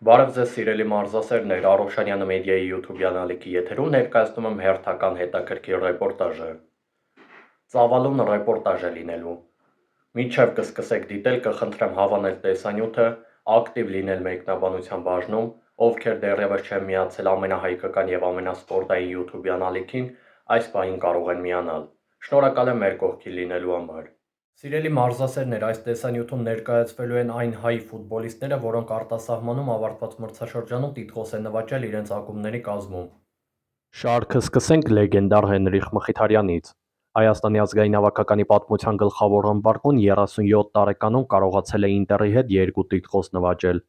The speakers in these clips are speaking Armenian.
Բարև ձեզ սիրելի մարզասերներ, Արոշանյանը մեդիայի YouTube ալիքի եթերում ներկայացնում եմ հերթական հետաքրքիր ռեպորտաժը։ Ծավալուն ռեպորտաժ է լինելու։ Մինչև կսկսեք դիտել, կխնդրեմ հավանել տեսանյութը, ակտիվ լինել մեկնաբանության բաժնում, ովքեր դեռևս չեն միացել ամենահայկական եւ ամենասպորտային YouTube ալիքին, այս պահին կարող են միանալ։ Շնորհակալ եմ մեր կողքին լինելու համար։ Սիրելի մարզասերներ, այս տեսանյութում ներկայացվելու են այն հայ ֆուտբոլիստները, որոնք արտասահմանում ավարտված մրցաշրջանում տիտղոս են նվաճել իրենց ակումբների կազմում։ Շարքը սկսենք լեգենդար Հենրիխ Մխիթարյանից։ Հայաստանի ազգային հավաքականի պատմության գլխավոր ռմբարկուն 37 տարեկանում կարողացել է Ինտերի հետ 2 տիտղոս նվաճել։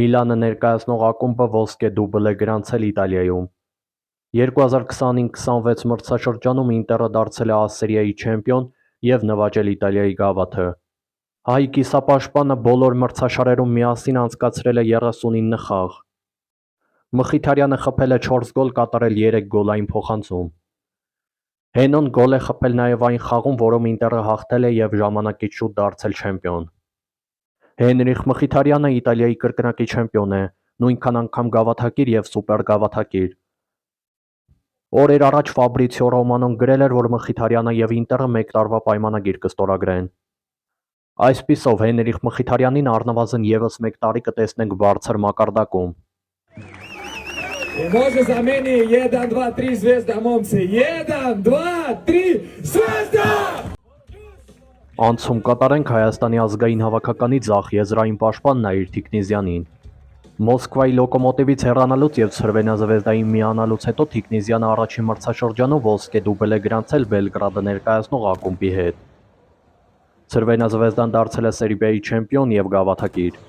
Միլանը ներկայացնող ակումբը ոսկե դուբլ է գրանցել Իտալիայում։ 2025-26 մրցաշրջանում Ինտերը դարձել է Ասերիայի չեմպիոն և նվաճել Իտալիայի գավաթը։ Հայ կիսապաշտպանը բոլոր մրցաշարերում միասին անցկացրել է 39 խաղ։ Մխիթարյանը խփել է 4 գոլ, կատարել 3 գոլային փոխանցում։ Հենոն գոլ է խփել նաև այն խաղում, որում Ինտերը հաղթել է և ժամանակից շուտ դարձել չեմպիոն։ Հենրիխ Մխիթարյանը Իտալիայի կրկնակի չեմպիոն է, նույնքան անգամ գավաթակիր և սուպերգավաթակիր։ Օրեր առաջ Ֆաբրիցիո Ռոմանոն գրել էր, որ Մխիթարյանը և Ինտերը մեկ տարվա պայմանագիր կստորագրեն։ Այսպիսով, Հենրիխ Մխիթարյանին առնվազն ևս մեկ տարի կտեսնենք բարձր մակարդակում։ Може замене 1, 2, 3 звезда момцы. 1, 2, 3 звезда! Անցում կատարենք Հայաստանի ազգային հավաքականի ձախ եզրային պաշտպան Նաիր Թիկնիզյանին։ Մոսկվայի Լոկոմոտիվից հեռանալուց և Ցրվենա Զվեզդային միանալուց հետո Թիկնիզյանը առաջին մրցաշրջանում ոսկե դուբլ է գրանցել Բելգրադը ներկայացնող ակումբի հետ։ Ցրվենա Զվեզդան դարձել է Սերբիայի չեմպիոն և գավաթակիր։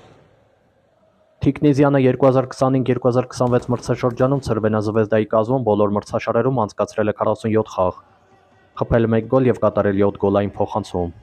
Թիկնիզյանը 2025-2026 մրցաշրջանում Ցրվենա Զվեզդայի կազմում բոլոր մրցաշարերում անցկացրել է 47 խաղ, խփել 1 գոլ և կատարել 7 գոլային փոխանցում։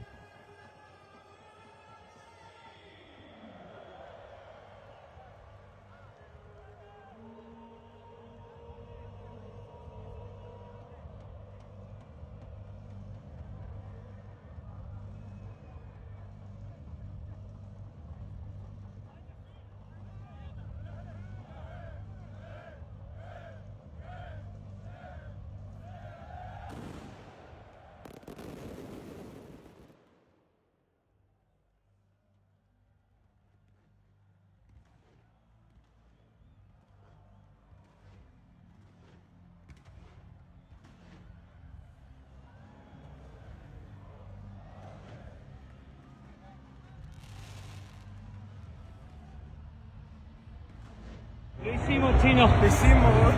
Lo hicimos, Chino. Lo hicimos, vos.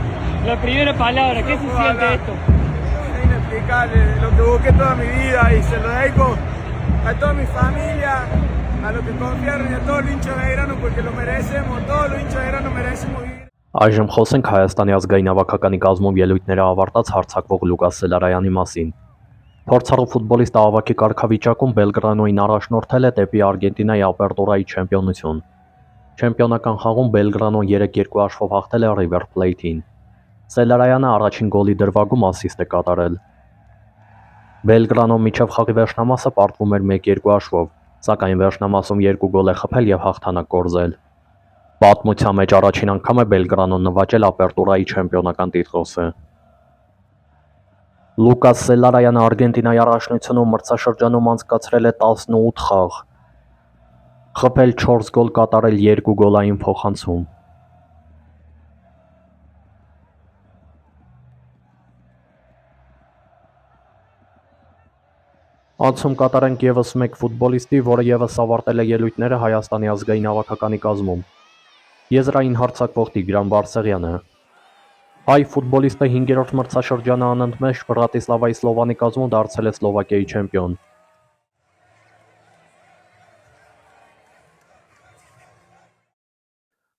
La primera palabra, ¿qué se siente esto? Es inexplicable, lo que busqué toda mi vida y se lo dedico a toda mi familia, a los que confiaron y a todos los hinchas de Belgrano porque lo merecemos, todos los hinchas de Belgrano merecemos vivir. Այժմ խոսենք Հայաստանի ազգային հավաքականի կազմում ելույթները ավարտած հարձակվող Լուկաս Սելարայանի մասին։ Փորձառու ֆուտբոլիստը ավագի կարգավիճակում Բելգրանոյին առաջնորդել է դեպի Արգենտինայի Ապերտուրայի չեմպիոնություն։ Չեմպիոնական խաղում Բելգրանոն 3-2 հաշվով հաղթել է River Plate-ին։ Սելարայանը առաջին գոլի դրվագում ասիստ է կատարել։ Բելգրանոն մինչև խաղի վերջնամասը պարտվում էր 1-2 հաշվով, սակայն վերջնամասում 2 գոլ է խփել և հաղթանակ կորզել։ Պատմության մեջ առաջին անգամ է Բելգրանոն նվաճել Ապերտուրայի չեմպիոնական տիտղոսը։ Լուկաս Սելարայանը Արգենտինայի առաջնությունում մրցաշրջանում անցկացրել է 18 խաղ, խփել 4 գոլ, կատարել 2 գոլային փոխանցում։ Անցում կատարենք ևս մեկ ֆուտբոլիստի, որը ևս ավարտել է ելույթները Հայաստանի ազգային հավաքականի կազմում։ Եզրային հարձակվող Տիգրան Բարսեղյանը։ Հայ ֆուտբոլիստը 5-րդ մրցաշրջանը անընդմեջ Բրատիսլավայի Սլովանի կազմում դարձել է Սլովակիայի չեմպիոն։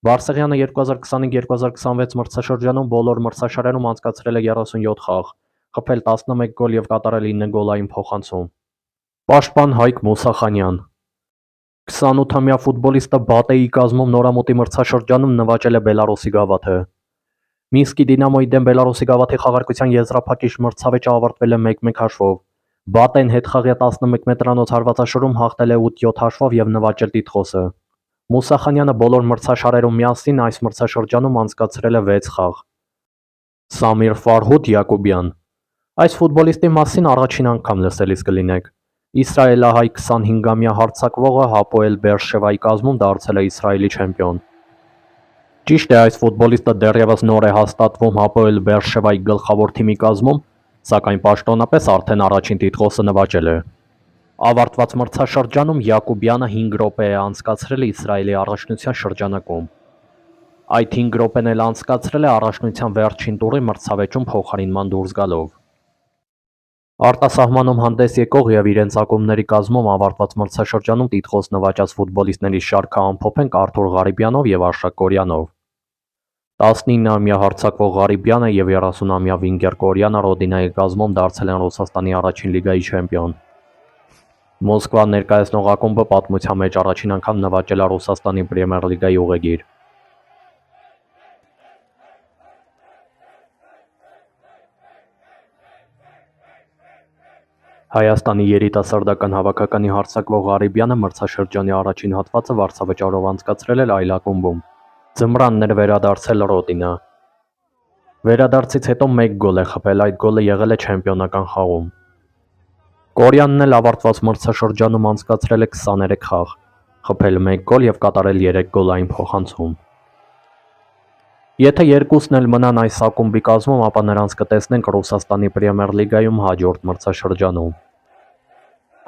Բարսեղյանը 2025-2026 մրցաշրջանում բոլոր մրցաշարերում անցկացրել է 37 խաղ, խփել 11 գոլ և կատարել 9 գոլային փոխանցում։ Պաշտպան Հայկ Մուսախանյան։ 28-ամյա ֆուտբոլիստը Բատեի կազմում նորամուտի մրցաշրջանում նվաճել է Բելարուսի գավաթը։ Մինսկի Դինամոյի դեմ Բելարուսի գավաթի խաղարկության եզրափակիչ մրցավեճը ավարտվել է 1-1 հաշվով։ Բատեն հետխաղյա 11 մետրանոց հարվածաշորում հաղթել է 8-7 հաշվով և նվաճել տիտղոսը։ Մուսախանյանը բոլոր մրցաշարերում միասին այս մրցաշրջանում անցկացրել է 6 խաղ։ Սամիր Ֆարհուդ Յակոբյան. Այս ֆուտբոլիստի մասին առաջին անգամ լսելիս կլինեք։ Իսրայելահայ 25-ամյա հարձակվողը Հապոել Բերշևայի կազմում դարձել է Իսրայելի չեմպիոն։ Ճիշտ է, այս ֆուտբոլիստը դեռևս նոր է հաստատվում Հապոել Բերշևայի գլխավոր թիմի կազմում, սակայն պաշտոնապես արդեն առաջին տիտղոսը նվաճել է։ Ավարտված մրցաշրջանում Յակոբյանը 5 րոպե է անցկացրել Իսրայելի առաջնության շրջանակում։ Այդ 5 րոպեն էլ անցկացրել է առաջնության վերջին տուրի մրցավեճում փոխարինման դուրս գալով։ Արտասահմանում հանդես եկող և իրենց ակումբների կազմում ավարտված մրցաշրջանում տիտղոս նվաճած ֆուտբոլիստների շարքը ամփոփենք Արթուր Ղարիբյանով և Արշակ Կորյանով։ 19-ամյա հարձակվող Ղարիբյանը և 30-ամյա վինգեր Կորյանը Ռոդինայի կազմում դարձել են Ռուսաստանի առաջին լիգայի չեմպիոն։ Մոսկվա ներկայացնող ակումբը պատմության մեջ առաջին անգամ նվաճել է Ռուսաստանի Պրեմիեր լիգայի ուղեգիր։ Հայաստանի երիտասարդական հավաքականի հարձակվող Ղարիբյանը մրցաշրջանի առաջին հատվածը վարձավճարով անցկացրել էր այլ ակումբում։ Ձմռանն էր վերադարձել Ռոդինա։ Վերադարձից հետո 1 գոլ է խփել, այդ գոլը եղել է չեմպիոնական խաղում։ Կորյանն էլ ավարտված մրցաշրջանում անցկացրել է 23 խաղ, խփել 1 գոլ և կատարել 3 գոլային փոխանցում։ Եթե երկուսն էլ մնան այս ակումբի կազմում, ապա նրանց կտեսնենք Ռուսաստանի Պրեմիեր լիգայում հաջորդ մրցաշրջանում։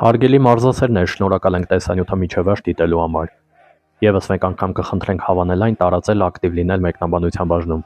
Հարգելի մարզասերներ, շնորհակալ ենք տեսանյութը մինչև վերջ դիտելու համար։ Եվս մեկ անգամ կխնդրենք հավանել այն, տարածել, ակտիվ լինել մեկնաբանության բաժնում։